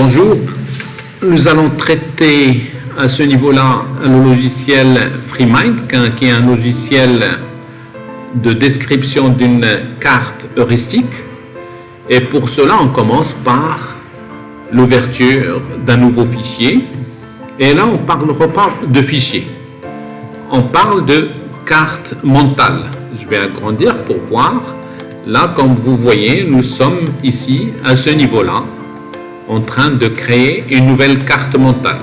Bonjour, nous allons traiter à ce niveau-là le logiciel FreeMind, qui est un logiciel de description d'une carte heuristique. Et pour cela, on commence par l'ouverture d'un nouveau fichier. Et là, on ne parlera pas de fichier. On parle de carte mentale. Je vais agrandir pour voir. Là, comme vous voyez, nous sommes ici, à ce niveau-là, en train de créer une nouvelle carte mentale.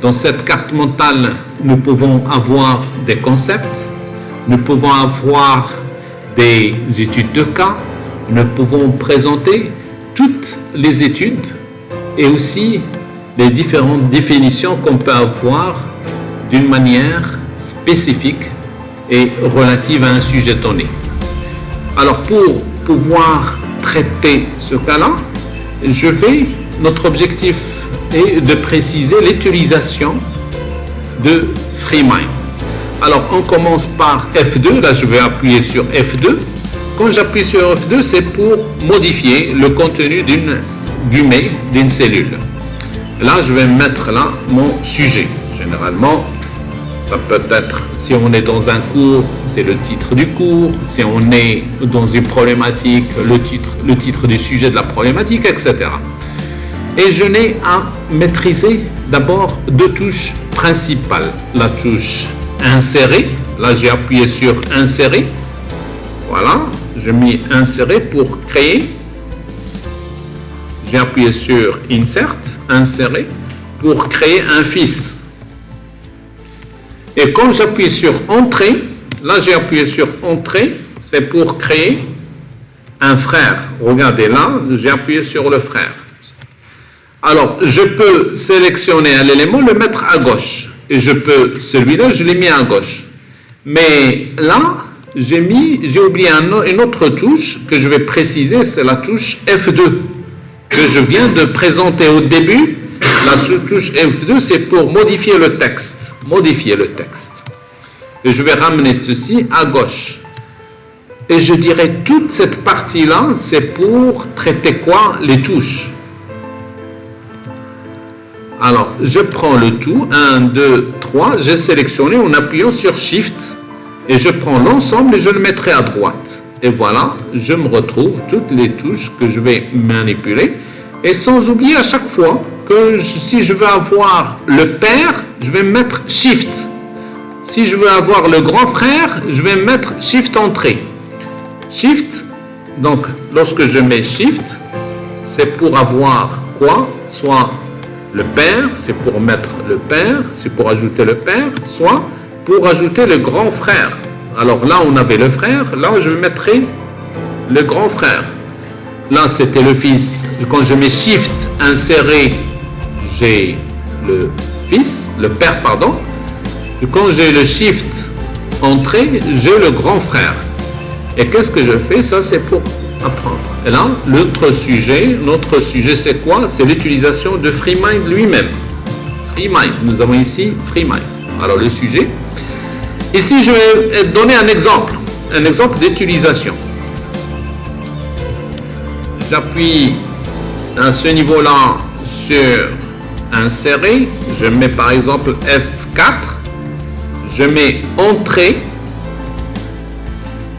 Dans cette carte mentale, nous pouvons avoir des concepts, nous pouvons avoir des études de cas, nous pouvons présenter toutes les études et aussi les différentes définitions qu'on peut avoir d'une manière spécifique et relative à un sujet donné. Alors, pour pouvoir traiter ce cas-là, notre objectif est de préciser l'utilisation de FreeMind. Alors, on commence par F2. Là, je vais appuyer sur F2. Quand j'appuie sur F2, c'est pour modifier le contenu d'une cellule. Là, je vais mettre là mon sujet. Généralement, ça peut être, si on est dans un cours, c'est le titre du cours. Si on est dans une problématique, le titre du sujet de la problématique, etc. Et je n'ai à maîtriser d'abord deux touches principales. La touche insérer. Là, j'ai appuyé sur insérer. Voilà, j'ai mis insérer pour créer. J'ai appuyé sur insert, insérer, pour créer un fils. Et quand j'appuie sur entrée, là j'ai appuyé sur entrée, c'est pour créer un frère. Regardez là, j'ai appuyé sur le frère. Alors, je peux sélectionner un élément, le mettre à gauche. Et celui-là, je l'ai mis à gauche. Mais là, j'ai oublié une autre touche que je vais préciser, c'est la touche F2 que je viens de présenter au début. La touche F2, c'est pour modifier le texte. Modifier le texte. Et je vais ramener ceci à gauche. Et je dirais toute cette partie-là, c'est pour traiter quoi? Les touches. Alors, je prends le tout. 1, 2, 3. J'ai sélectionné en appuyant sur Shift. Et je prends l'ensemble et je le mettrai à droite. Et voilà, je me retrouve toutes les touches que je vais manipuler. Et sans oublier à chaque fois que si je veux avoir le père, je vais mettre Shift. Si je veux avoir le grand frère, je vais mettre Shift entrée. Shift, donc lorsque je mets Shift, c'est pour avoir quoi? Soit le père, c'est pour mettre le père, c'est pour ajouter le père, soit pour ajouter le grand frère. Alors là, on avait le frère, là, je mettrai le grand frère. Là, c'était le fils. Quand je mets Shift, insérer, j'ai le fils, le père, pardon. Et quand j'ai le Shift, entrée, j'ai le grand frère. Et qu'est-ce que je fais? Ça, c'est pour apprendre. Et là, notre sujet, c'est quoi? C'est l'utilisation de FreeMind lui-même. FreeMind, nous avons ici FreeMind. Alors, le sujet. Ici, je vais donner un exemple d'utilisation. J'appuie à ce niveau-là sur insérer. Je mets par exemple F4. Je mets entrée.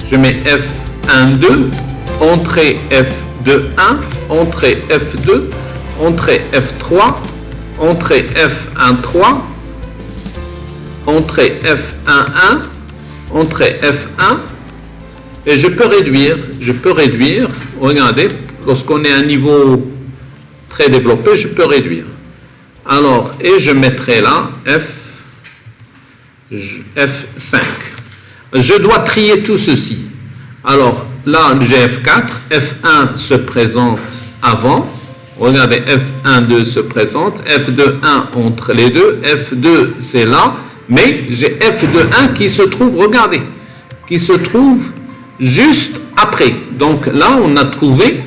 Je mets F1, 2. Entrée F2, 1. Entrée F2. Entrée F3. Entrée F1, 3. Entrée F1, 1. Entrée F1. Et je peux réduire. Regardez, lorsqu'on est à un niveau très développé, je peux réduire. Alors, et je mettrai là F5. Je dois trier tout ceci. Alors, là, j'ai F4. F1 se présente avant. Regardez, F1, 2 se présente. F2, 1 entre les deux. F2, c'est là. Mais j'ai F2, 1 qui se trouve, regardez, qui se trouve juste après. Donc là, on a trouvé,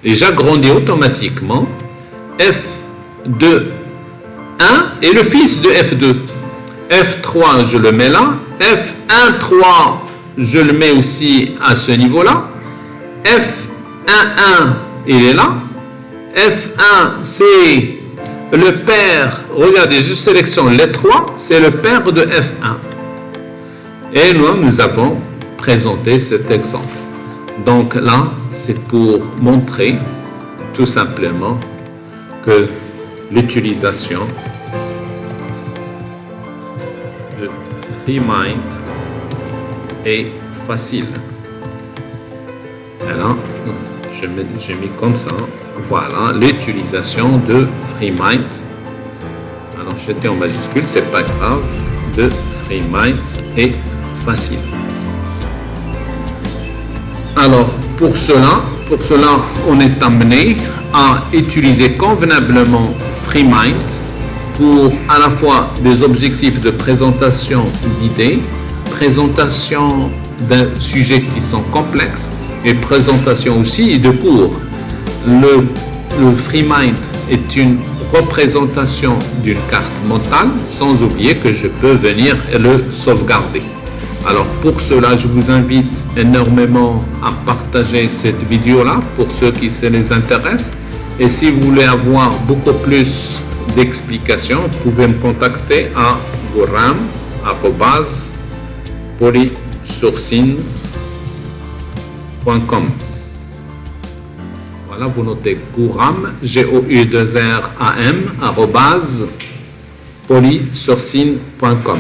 et j'agrandis automatiquement, F2, 1 et le fils de F2. F3, je le mets là. F1, 3, je le mets aussi à ce niveau-là. F1, 1, il est là. F1, c'est le pair, regardez, je sélectionne les 3, c'est le pair de F1. Et nous avons présenté cet exemple. Donc là, c'est pour montrer tout simplement que l'utilisation de FreeMind est facile. Alors, j'ai mis comme ça. Voilà, l'utilisation de FreeMind. Alors, j'étais en majuscule, c'est pas grave. De FreeMind est facile. Alors, pour cela, on est amené à utiliser convenablement FreeMind pour à la fois des objectifs de présentation d'idées, présentation d'un sujet qui sont complexes et présentation aussi de cours. Le FreeMind est une représentation d'une carte mentale, sans oublier que je peux venir le sauvegarder. Alors pour cela, je vous invite énormément à partager cette vidéo-là pour ceux qui se les intéressent. Et si vous voulez avoir beaucoup plus d'explications, vous pouvez me contacter à gouram@polysourcing.com. Voilà, vous notez Gouram, GOU2RAM, @polysourcing.com.